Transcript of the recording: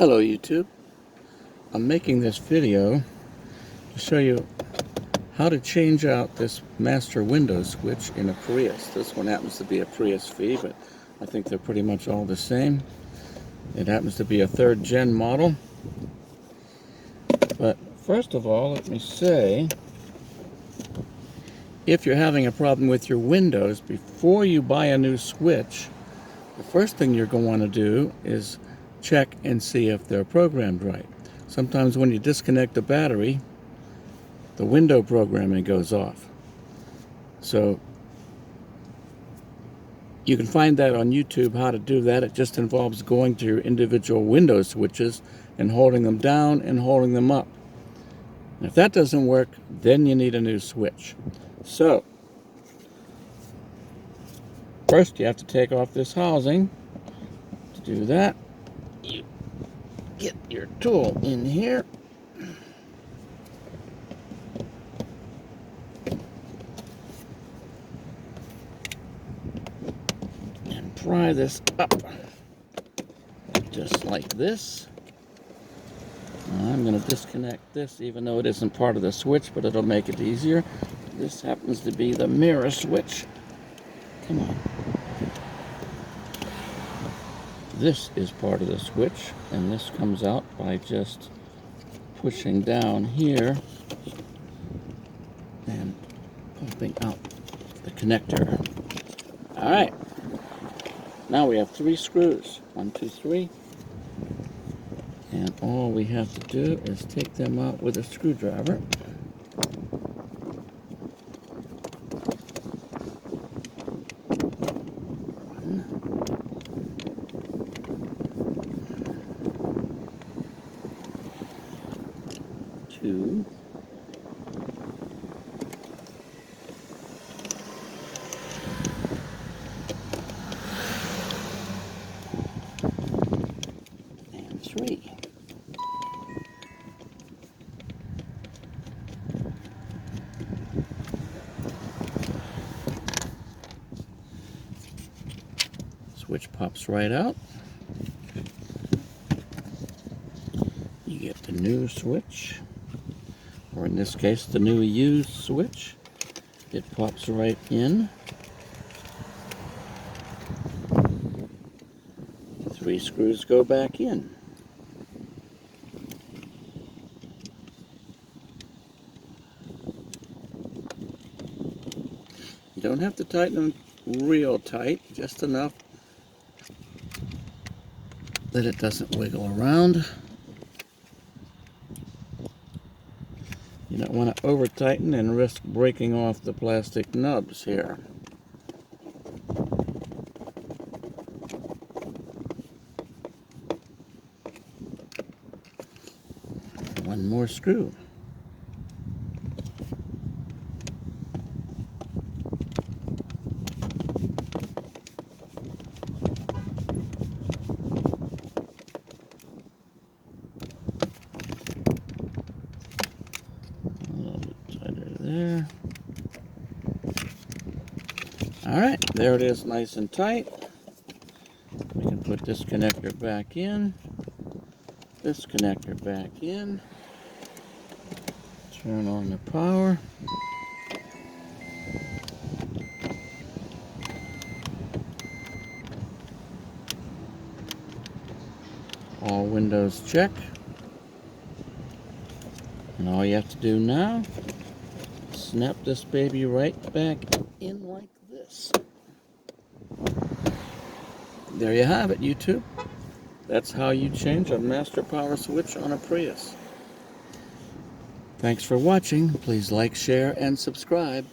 Hello YouTube. I'm making this video to show you how to change out this master window switch in a Prius. This one happens to be a Prius V, but I think they're pretty much all the same. It happens to be a 3rd gen model. But first of all, let me say, if you're having a problem with your windows, before you buy a new switch, the first thing you're going to want to do is check and see if they're programmed right. Sometimes when you disconnect the battery, the window programming goes off. So you can find that on YouTube, how to do that. It just involves going to your individual window switches and holding them down and holding them up. And if that doesn't work, then you need a new switch. So first you have to take off this housing. To do that, you get your tool in here and pry this up just like this. I'm going to disconnect this, even though it isn't part of the switch, but it'll make it easier. This happens to be the mirror switch. Come on. This is part of the switch, and this comes out by just pushing down here and pumping out the connector. Alright, now we have 3 screws. 1, 2, 3. And all we have to do is take them out with a screwdriver. Two, and 3. Switch pops right out. You get the new switch, or in this case the new used switch. It pops right in. 3 screws go back in. You don't have to tighten them real tight, just enough that it doesn't wiggle around. You don't want to over tighten and risk breaking off the plastic nubs here. One more screw. There. Alright, there it is, nice and tight. We can put this connector back in, this connector back in, turn on the power. All windows check. And all you have to do now, snap this baby right back in like this. There you have it, YouTube. That's how you change a master power switch on a Prius. Thanks for watching. Please like, share, and subscribe.